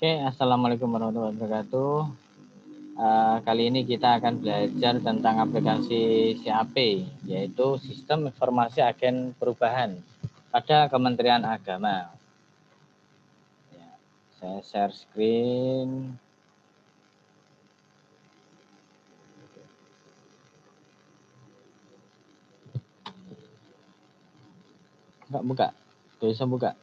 Oke, assalamualaikum warahmatullahi wabarakatuh. Kali ini kita akan belajar tentang aplikasi SIAP, yaitu Sistem Informasi Agen Perubahan pada Kementerian Agama. Ya, saya share screen. Enggak buka, bisa buka.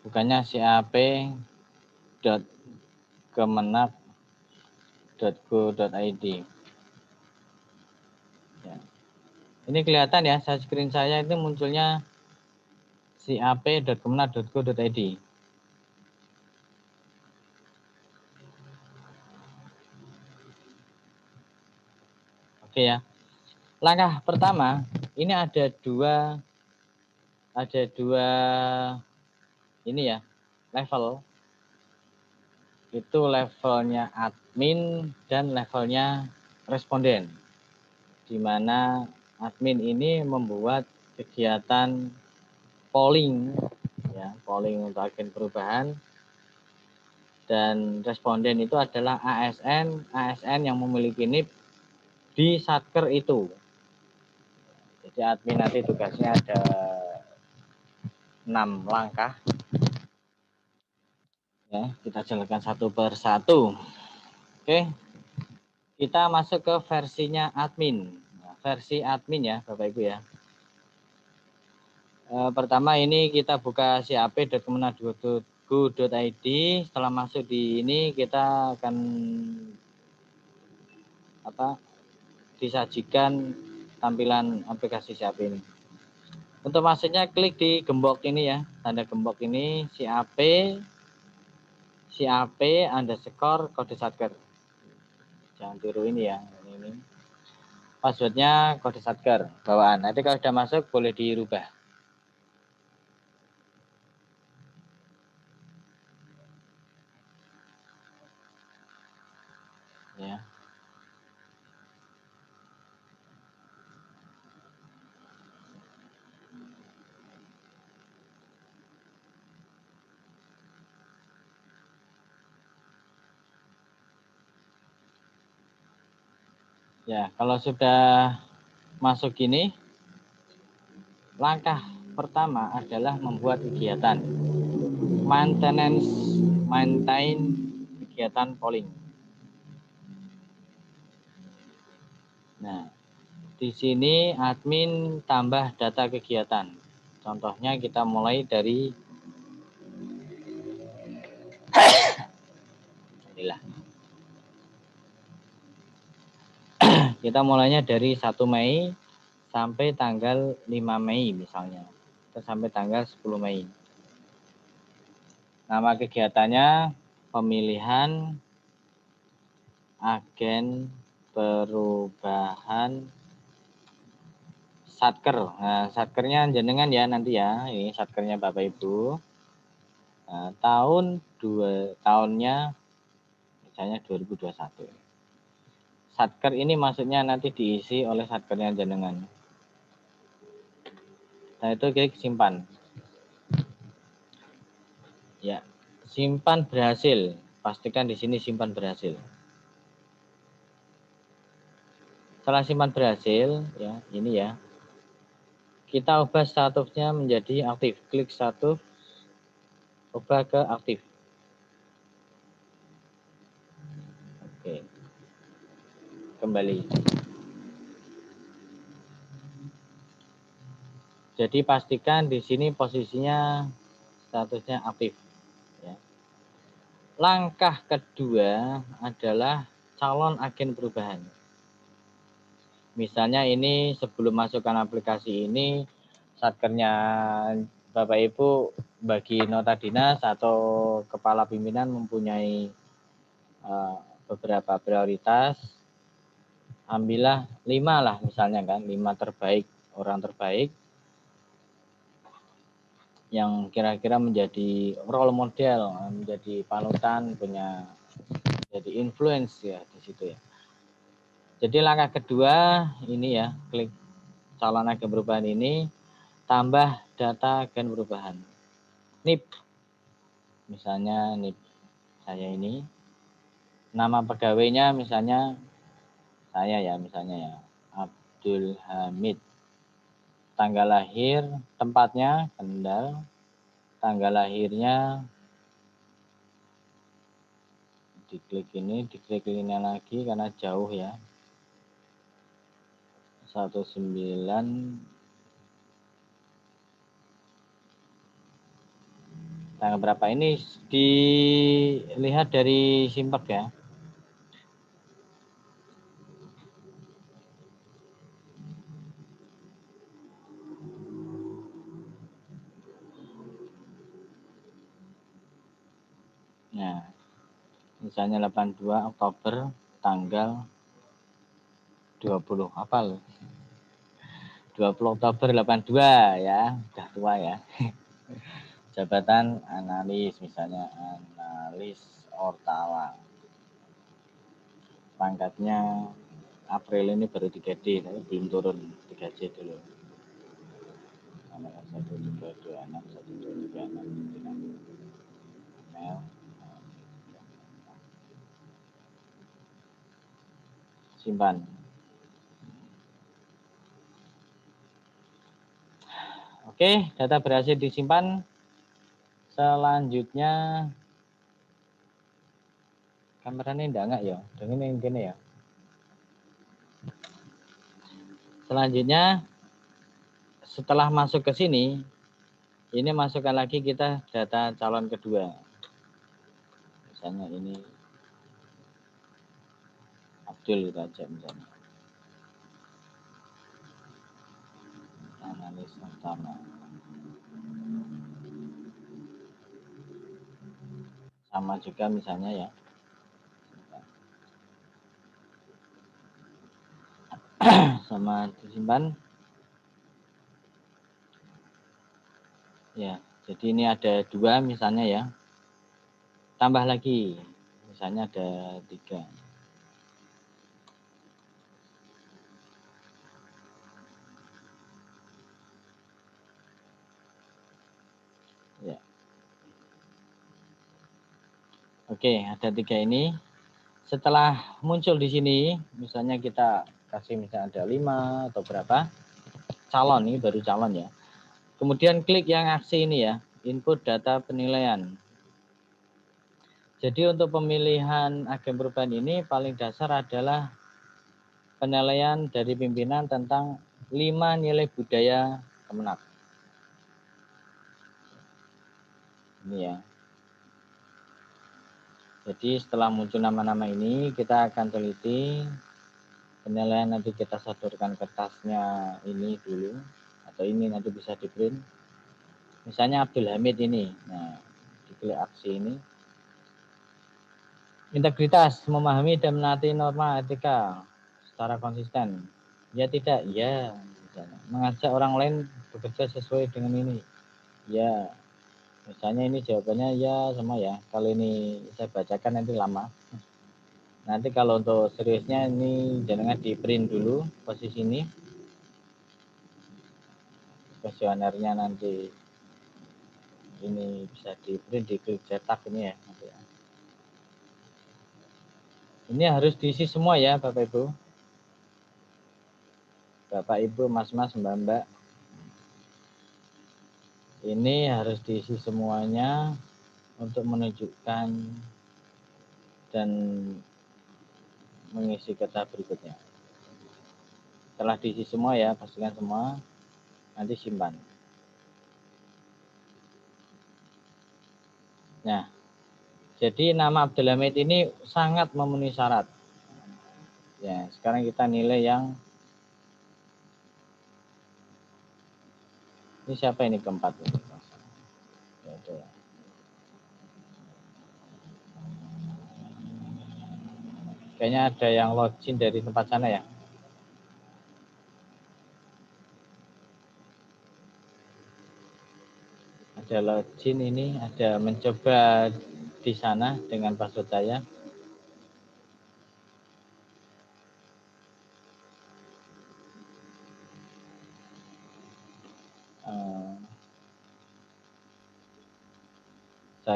Bukannya siap.kemenak.go.id. Ya. Ini kelihatan ya, screen saya itu munculnya siap.kemenak.go.id. Oke ya. Langkah pertama, ini ada dua ini ya, level. Itu levelnya admin dan levelnya responden. Di mana admin ini membuat kegiatan polling ya, polling untuk agen perubahan, dan responden itu adalah ASN yang memiliki NIP di Satker itu. Jadi admin nanti tugasnya ada 6 langkah. Ya, kita jalankan satu per satu. Oke, kita masuk ke versinya admin. Nah, versi admin ya, Bapak Ibu ya. Pertama ini kita buka siap.kemenak.go.id. Setelah masuk di ini kita akan disajikan tampilan aplikasi SIAP ini. Untuk masuknya klik di gembok ini ya, tanda gembok ini siap_kode satker. Jangan tiru ini ya, ini passwordnya kode satker bawaan. Nanti kalau sudah masuk boleh dirubah. Ya. Ya, kalau sudah masuk gini, langkah pertama adalah membuat kegiatan maintain kegiatan polling. Nah, di sini admin tambah data kegiatan. Contohnya kita mulai dari inilah. Kita mulainya dari 1 Mei sampai tanggal 5 Mei misalnya. Atau sampai tanggal 10 Mei. Nama kegiatannya pemilihan agen perubahan Satker. Nah, Satkernya jenengan ya nanti ya. Ini Satkernya Bapak Ibu. Nah, tahunnya misalnya 2021. Satker ini maksudnya nanti diisi oleh Satkernya jenengan. Nah, itu klik simpan. Ya, simpan berhasil. Pastikan di sini simpan berhasil. Setelah simpan berhasil, ya ini ya. Kita ubah statusnya menjadi aktif. Klik status, ubah ke aktif. Oke. Kembali. Jadi pastikan di sini posisinya statusnya aktif. Ya. Langkah kedua adalah calon agen perubahan. Misalnya ini sebelum masukkan aplikasi ini, Satkernya Bapak Ibu bagi nota dinas atau kepala pimpinan mempunyai beberapa prioritas. Ambillah 5 lah misalnya kan, 5 terbaik, orang terbaik yang kira-kira menjadi role model, menjadi panutan, punya jadi influence ya di situ ya. Jadi langkah kedua ini ya, klik calon agen perubahan ini, tambah data agen perubahan. NIP. Misalnya NIP saya ini. Nama pegawainya misalnya saya ya, misalnya ya, Abdul Hamid. Tanggal lahir, tempatnya Kendal. Tanggal lahirnya diklik ini lagi karena jauh ya. 19 tanggal berapa ini dilihat dari Simpek ya. Nah, misalnya 82 Oktober tanggal 20 apa loh? 20 Oktober 82 ya, udah tua ya. Jabatan analis, misalnya analis Ortawa. Pangkatnya April ini baru 3D, tapi belum turun 3C dulu. 1, 2, 2, 6, 1, 2, 3, 6, 3. Simpan. Oke, data berhasil disimpan. Selanjutnya kameranya enggak ya? Dengan ini ya. Selanjutnya setelah masuk ke sini, ini masukkan lagi kita data calon kedua. Misalnya ini Abdul kita aja misalnya. Analis utama. Sama juga misalnya ya. Sama disimpan. Ya, jadi ini ada 2 misalnya ya. Tambah lagi. Misalnya ada 3. Ya. Oke, ada 3 ini. Setelah muncul di sini, misalnya kita kasih misalnya ada 5 atau berapa. Calon, ini baru calon ya. Kemudian klik yang aksi ini ya, input data penilaian. Jadi untuk pemilihan agen perubahan ini paling dasar adalah penilaian dari pimpinan tentang 5 nilai budaya Kemenak. Ini ya. Jadi setelah muncul nama-nama ini, kita akan teliti penilaian, nanti kita sodorkan kertasnya ini dulu, atau ini nanti bisa di print. Misalnya Abdul Hamid ini, nah diklik aksi ini. Integritas, memahami dan menaati norma etika secara konsisten. Ya tidak, ya. Misalnya. Mengajak orang lain bekerja sesuai dengan ini. Ya, misalnya ini jawabannya ya sama ya. Kalau ini saya bacakan nanti lama. Nanti kalau untuk seriusnya ini jangan di print dulu posisi ini. Kuesionernya nanti ini bisa di print, di klik cetak ini ya. Nanti ya. Ini harus diisi semua ya Bapak Ibu. Bapak Ibu, Mas-mas, Mbak-mbak. Ini harus diisi semuanya untuk menunjukkan dan mengisi kata berikutnya. Setelah diisi semua ya, pastikan semua, nanti simpan. Nah, jadi nama Abdul Hamid ini sangat memenuhi syarat. Ya, sekarang kita nilai yang ini siapa ini keempat ini? Ya. Kayaknya ada yang login dari tempat sana ya. Ada login ini, ada mencoba di sana dengan password saya.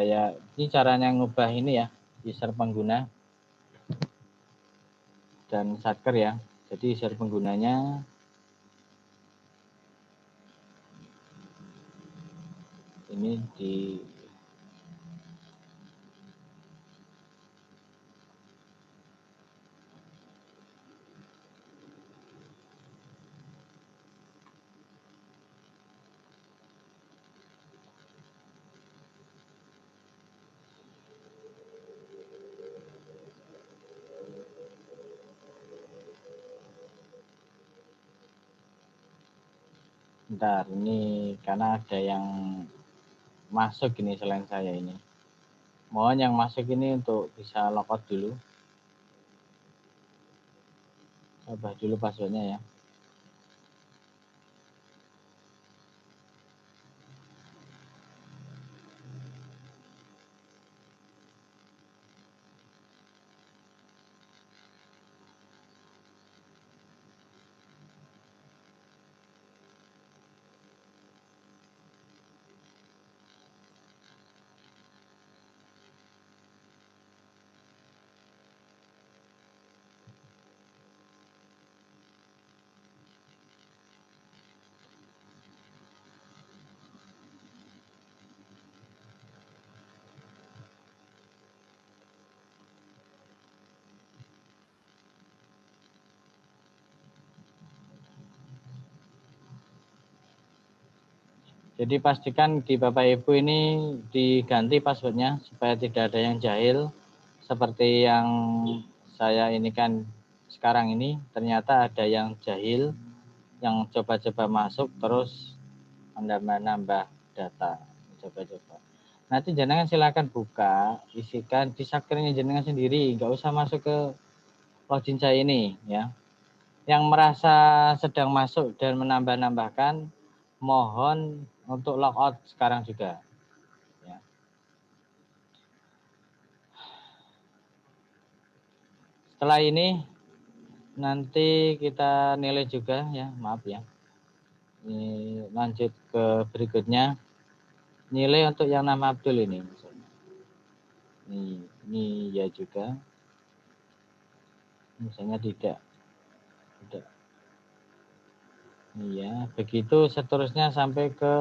ini caranya ngubah ini ya, user pengguna dan satker ya. Jadi user penggunanya ini di bentar, ini karena ada yang masuk ini selain saya ini. Mohon yang masuk ini untuk bisa logout dulu. Ubah dulu passwordnya ya. Jadi pastikan di Bapak Ibu ini diganti passwordnya supaya tidak ada yang jahil. Seperti yang saya ini kan sekarang ini ternyata ada yang jahil yang coba-coba masuk terus menambah data. Coba-coba. Nanti jenengan silakan buka, isikan di sakernya jenengan sendiri, nggak usah masuk ke login saya ini ya. Yang merasa sedang masuk dan menambah-nambahkan, mohon untuk logout sekarang juga. Ya. Setelah ini nanti kita nilai juga ya, maaf ya. Ini lanjut ke berikutnya. Nilai untuk yang nama Abdul ini. Ini ya juga. Misalnya tidak. Iya, begitu seterusnya sampai ke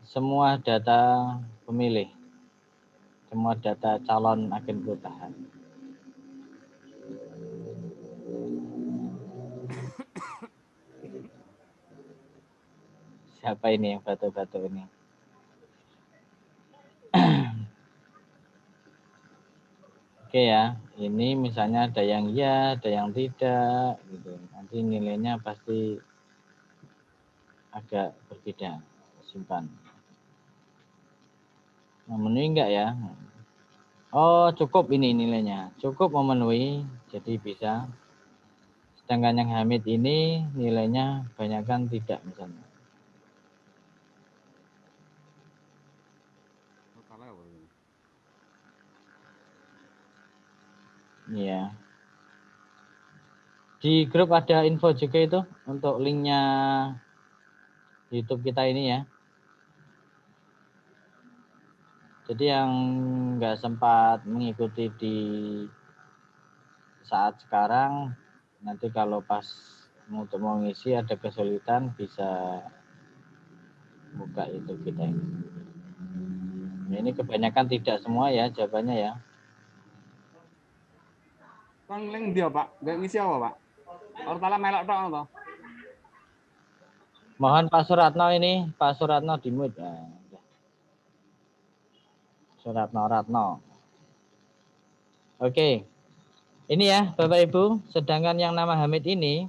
semua data pemilih, semua data calon agen perubahan. Siapa ini yang batuk-batuk ini? Oke ya, ini misalnya ada yang ya, ada yang tidak, gitu. Nanti nilainya pasti agak berbeda. Simpan. Memenuhi enggak ya? Oh, cukup ini nilainya. Cukup memenuhi, jadi bisa. Sedangkan yang Hamid ini nilainya banyakkan tidak misalnya. Iya. Di grup ada info juga itu untuk linknya YouTube kita ini ya. Jadi yang nggak sempat mengikuti di saat sekarang, nanti kalau pas untuk mau ngisi ada kesulitan bisa buka YouTube kita ini. Nah, ini kebanyakan tidak semua ya jawabannya ya. Kan link dia Pak, nggak ngisi apa Pak? Orang tala melok tok apa? Mohon Pak Suratno ini, Pak Suratno di mute. Nah, Suratno. Oke, ini ya Bapak Ibu, sedangkan yang nama Hamid ini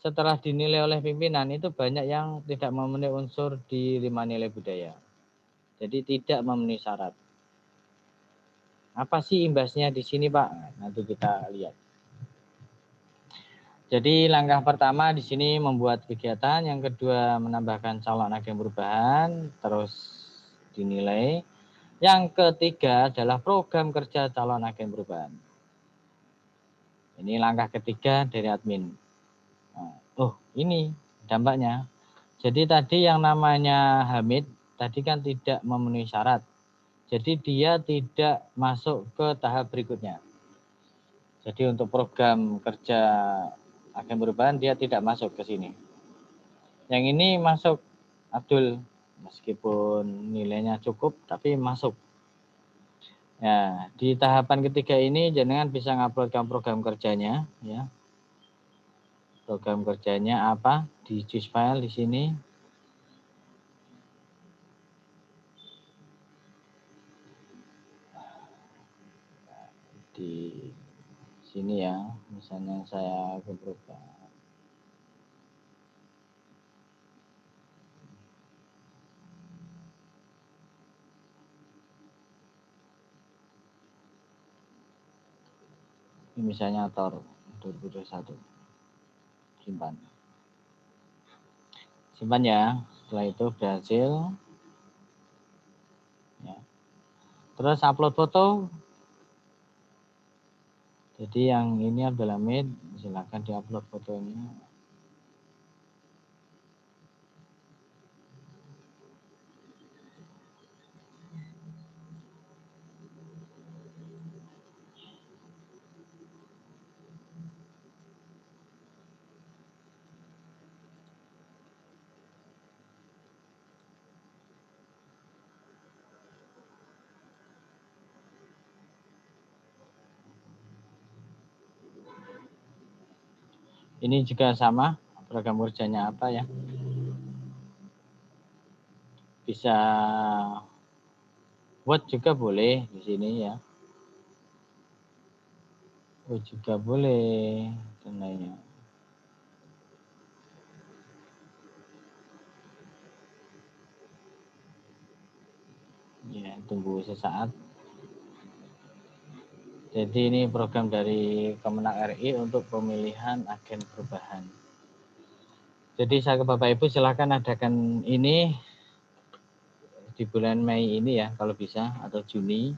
setelah dinilai oleh pimpinan itu banyak yang tidak memenuhi unsur di 5 nilai budaya. Jadi tidak memenuhi syarat. Apa sih imbasnya di sini Pak? Nanti kita lihat. Jadi langkah pertama di sini membuat kegiatan, yang kedua menambahkan calon agen perubahan, terus dinilai. Yang ketiga adalah program kerja calon agen perubahan. Ini langkah ketiga dari admin. Nah, ini dampaknya. Jadi tadi yang namanya Hamid tadi kan tidak memenuhi syarat. Jadi dia tidak masuk ke tahap berikutnya. Jadi untuk program kerja agen perubahan dia tidak masuk ke sini. Yang ini masuk, Abdul, meskipun nilainya cukup tapi masuk. Ya, di tahapan ketiga ini jenengan bisa nguploadkan program kerjanya, ya. Program kerjanya apa? Di choose file di sini. Di sini ya, misalnya saya ke program. Ini misalnya Tor 2021. Simpan. Simpan ya. Setelah itu berhasil. Ya. Terus upload foto. Jadi yang ini Abdul Hamid, silakan diupload fotonya. Ini juga sama, program kerjanya apa ya? Bisa Word juga boleh di sini ya. Word juga boleh dan lainnya. Ya, tunggu sesaat. Jadi ini program dari Kemenag RI untuk pemilihan agen perubahan. Jadi saya ke Bapak Ibu silakan adakan ini di bulan Mei ini ya kalau bisa, atau Juni.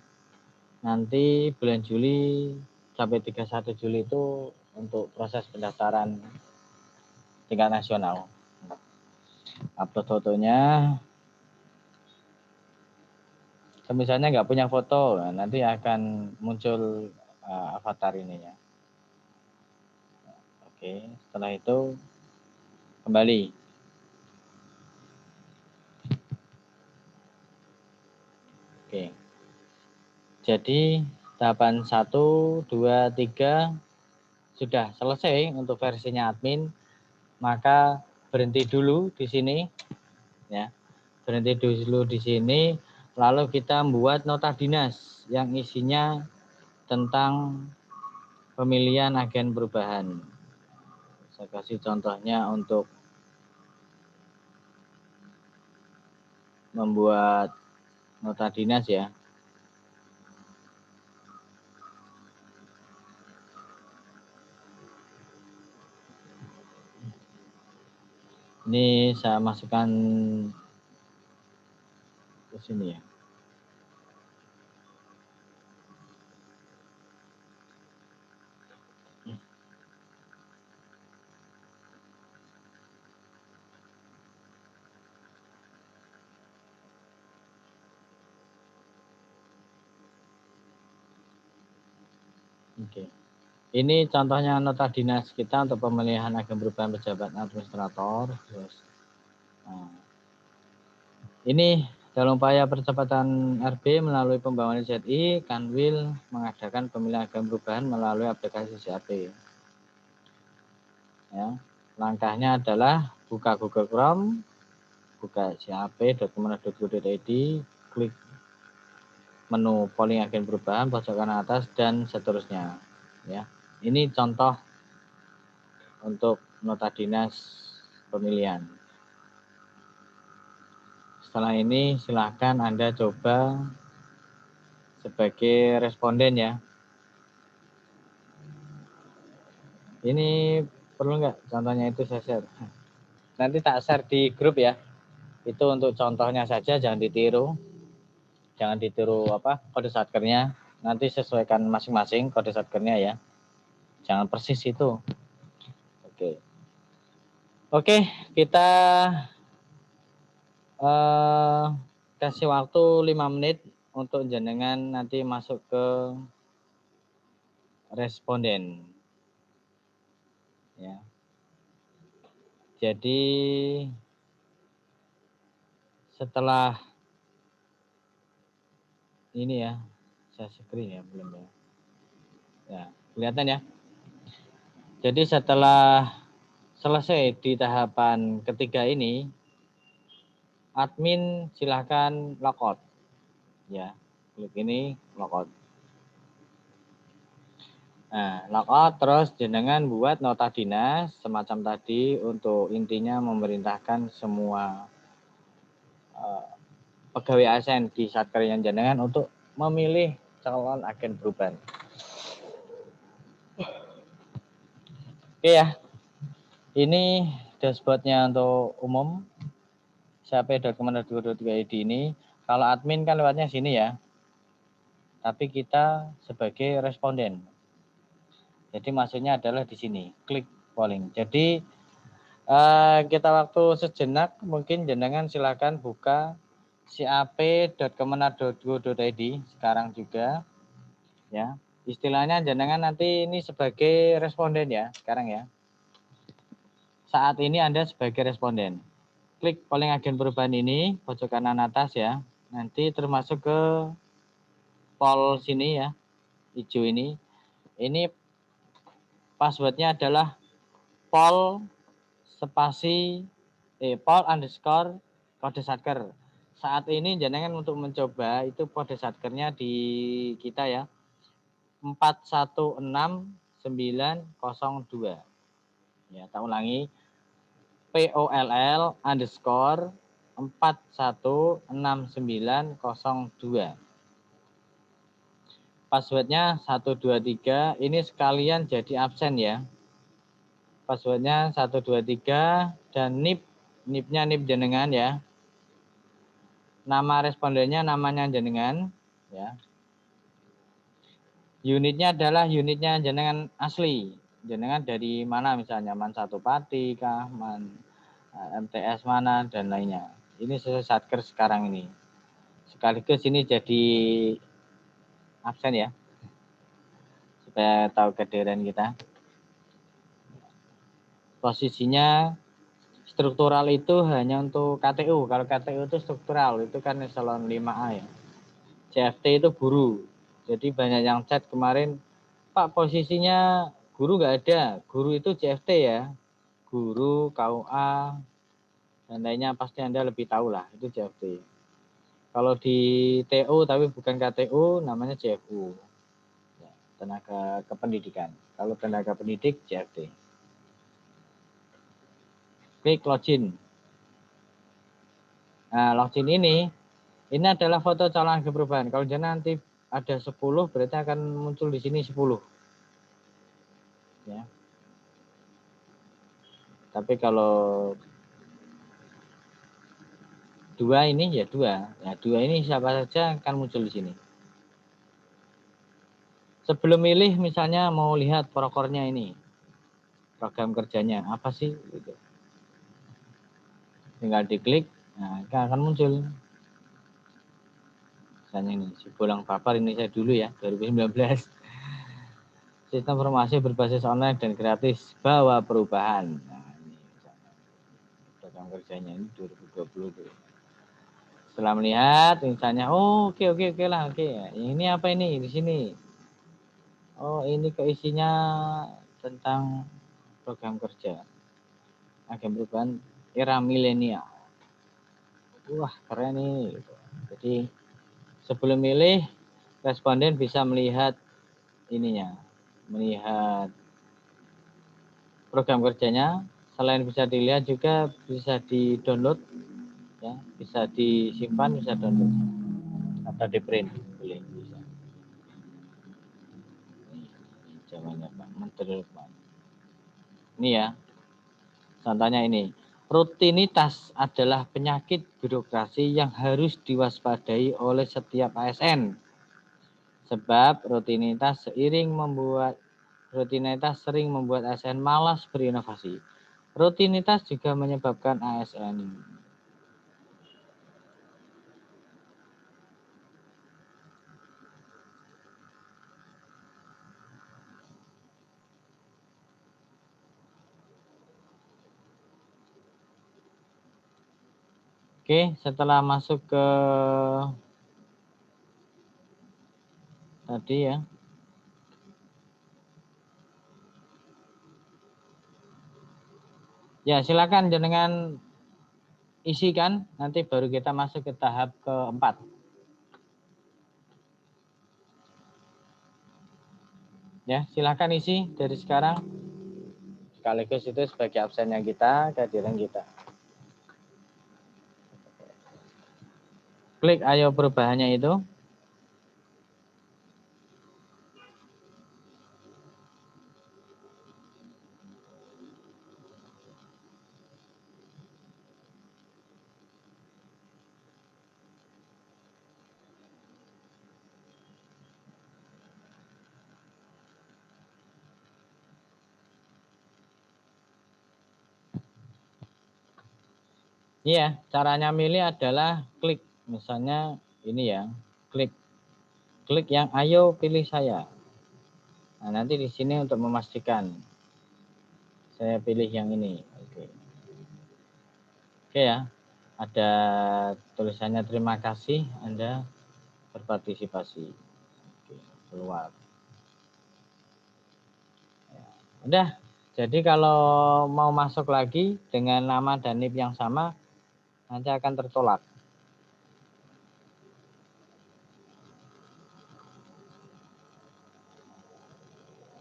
Nanti bulan Juli sampai 31 Juli itu untuk proses pendaftaran tingkat nasional. Upload fotonya. Misalnya nggak punya foto, nanti akan muncul avatar ini ya. Oke, setelah itu kembali. Oke. Jadi tahapan 1, 2, 3 sudah selesai untuk versinya admin, maka berhenti dulu di sini ya. Berhenti dulu di sini, lalu kita membuat nota dinas yang isinya tentang pemilihan agen perubahan. Saya kasih contohnya untuk membuat nota dinas ya. Ini saya masukkan ke sini ya. Oke. Ini contohnya nota dinas kita untuk pemilihan agen perubahan pejabat administrator. Nah, ini dalam upaya percepatan RB melalui pembangunan ZI, Kanwil mengadakan pemilihan agen perubahan melalui aplikasi CAP. Ya, langkahnya adalah buka Google Chrome, buka cap.kemenag.go.id, klik menu polling agen perubahan pojok kanan atas dan seterusnya. Ya, ini contoh untuk nota dinas pemilihan. Setelah ini silahkan Anda coba sebagai responden ya. Ini perlu nggak contohnya itu saya share? Nanti tak share di grup ya. Itu untuk contohnya saja, jangan ditiru. Jangan ditiru kode satkernya. Nanti sesuaikan masing-masing kode satkernya ya. Jangan persis itu. Oke, kita kasih waktu 5 menit untuk jenengan nanti masuk ke responden. Ya. Jadi setelah ini ya, saya screen ya belum ya. Ya, kelihatan ya. Jadi setelah selesai di tahapan ketiga ini, admin silahkan logout. Ya, klik ini logout. Nah, logout terus jenengan buat nota dinas semacam tadi untuk intinya memerintahkan semua pegawai ASN di Satker yang jenengan untuk memilih calon agen perubahan. Oke ya, ini dashboardnya untuk umum. SAP.Kementerian 223 ID ini. Kalau admin kan lewatnya sini ya. Tapi kita sebagai responden. Jadi maksudnya adalah di sini, klik polling. Jadi kita waktu sejenak mungkin jenengan silakan buka cap.kemenar.go.id sekarang juga ya. Istilahnya jenengan nanti ini sebagai responden ya, sekarang ya. Saat ini Anda sebagai responden. Klik polling agen perubahan ini, pojok kanan atas ya. Nanti termasuk ke poll sini ya, hijau ini. Ini passwordnya adalah poll spasi poll underscore kode satker. Saat ini jenengan untuk mencoba itu kode satkernya di kita ya 416902. Ya, tak ulangi. POLL underscore 416902. Passwordnya 123. Ini sekalian jadi absen ya. Passwordnya 123 dan NIP-nya NIP jenengan ya. Nama respondennya namanya jenengan ya. Unitnya adalah unitnya jenengan asli. Jenengan dari mana misalnya Man Satu Pati kah, Man MTS mana dan lainnya. Ini sesuai Satker sekarang ini. Sekaligus ini jadi absen ya. Supaya tahu kehadiran kita. Posisinya struktural itu hanya untuk KTU. Kalau KTU itu struktural, itu kan eselon 5A ya. CFT itu guru. Jadi banyak yang chat kemarin, Pak posisinya guru nggak ada. Guru itu CFT ya. Guru, KUA, dan lainnya pasti Anda lebih tahu lah. Itu CFT. Kalau di TU tapi bukan KTU, namanya CFU. Ya, tenaga kependidikan. Kalau tenaga pendidik, CFT. Klik login. Nah, login ini adalah foto calon agen perubahan. Kalau dia nanti ada 10, berarti akan muncul di sini 10. Ya. Tapi kalau 2 ini ya 2. Ya, 2 ini siapa saja akan muncul di sini. Sebelum milih misalnya mau lihat prokornya ini. Program kerjanya apa sih gitu. Tinggal diklik, nah akan muncul. Misalnya ini, si bolang papar ini saya dulu ya, 2019. Sistem informasi berbasis online dan gratis bawa perubahan. Nah, ini misalnya program kerjanya ini 2020 tuh. Setelah melihat misalnya, oh oke lah, oke. Ini apa ini di sini? Oh ini keisinya tentang program kerja agen perubahan era milenial. Wah keren nih. Jadi sebelum milih responden bisa melihat ininya, melihat program kerjanya. Selain bisa dilihat juga bisa di-download ya, bisa disimpan, bisa download atau di print boleh bisa. Ini jawabannya Pak Menteri Lukman. Ini ya, contohnya ini. Rutinitas adalah penyakit birokrasi yang harus diwaspadai oleh setiap ASN. Sebab rutinitas sering membuat ASN malas berinovasi. Rutinitas juga menyebabkan ASN Oke, setelah masuk ke tadi ya. Ya, silakan jenengan isikan, nanti baru kita masuk ke tahap keempat. Ya, silakan isi dari sekarang. Sekaligus itu sebagai absennya kita, kehadiran kita. Klik ayo perubahannya itu. Iya, caranya milih adalah klik. Misalnya ini ya, klik yang ayo pilih saya. Nah, nanti di sini untuk memastikan saya pilih yang ini. Oke. Oke ya. Ada tulisannya terima kasih Anda berpartisipasi. Oke, keluar. Ya, udah. Jadi kalau mau masuk lagi dengan nama dan NIP yang sama, nanti akan tertolak.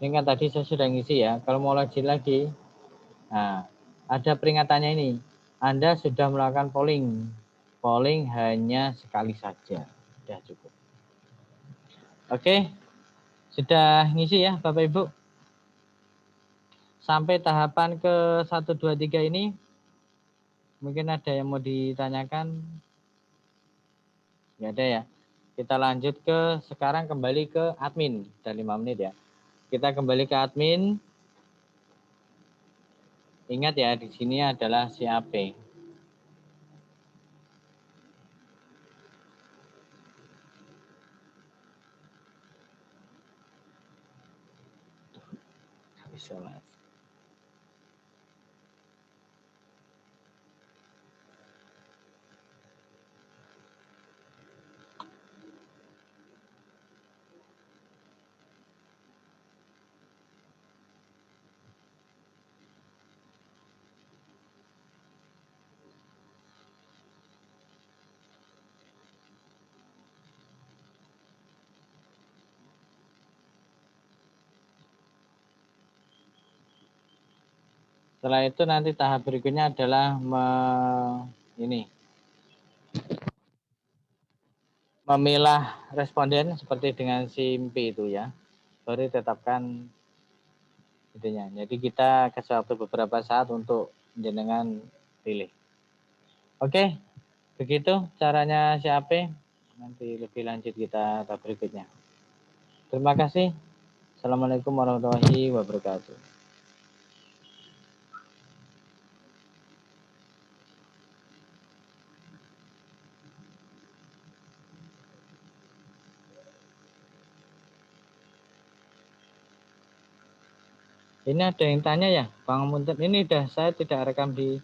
Ini kan tadi saya sudah ngisi ya. Kalau mau login lagi, nah, ada peringatannya ini. Anda sudah melakukan polling. Polling hanya sekali saja. Sudah cukup. Oke, sudah ngisi ya Bapak Ibu. Sampai tahapan ke 1, 2, 3 ini, mungkin ada yang mau ditanyakan? Nggak ada ya. Kita lanjut ke sekarang kembali ke admin. Sudah 5 menit ya. Kita kembali ke admin. Ingat ya, di sini adalah CAP. Bisa mas. Setelah itu nanti tahap berikutnya adalah memilah responden seperti dengan SIMP itu ya. Baru ditetapkan itunya. Jadi kita kasih waktu beberapa saat untuk jenengan pilih. Oke, begitu caranya CAP. Nanti lebih lanjut kita tahap berikutnya. Terima kasih. Assalamualaikum warahmatullahi wabarakatuh. Ini ada yang tanya ya, Bang Munten. Ini udah saya tidak rekam di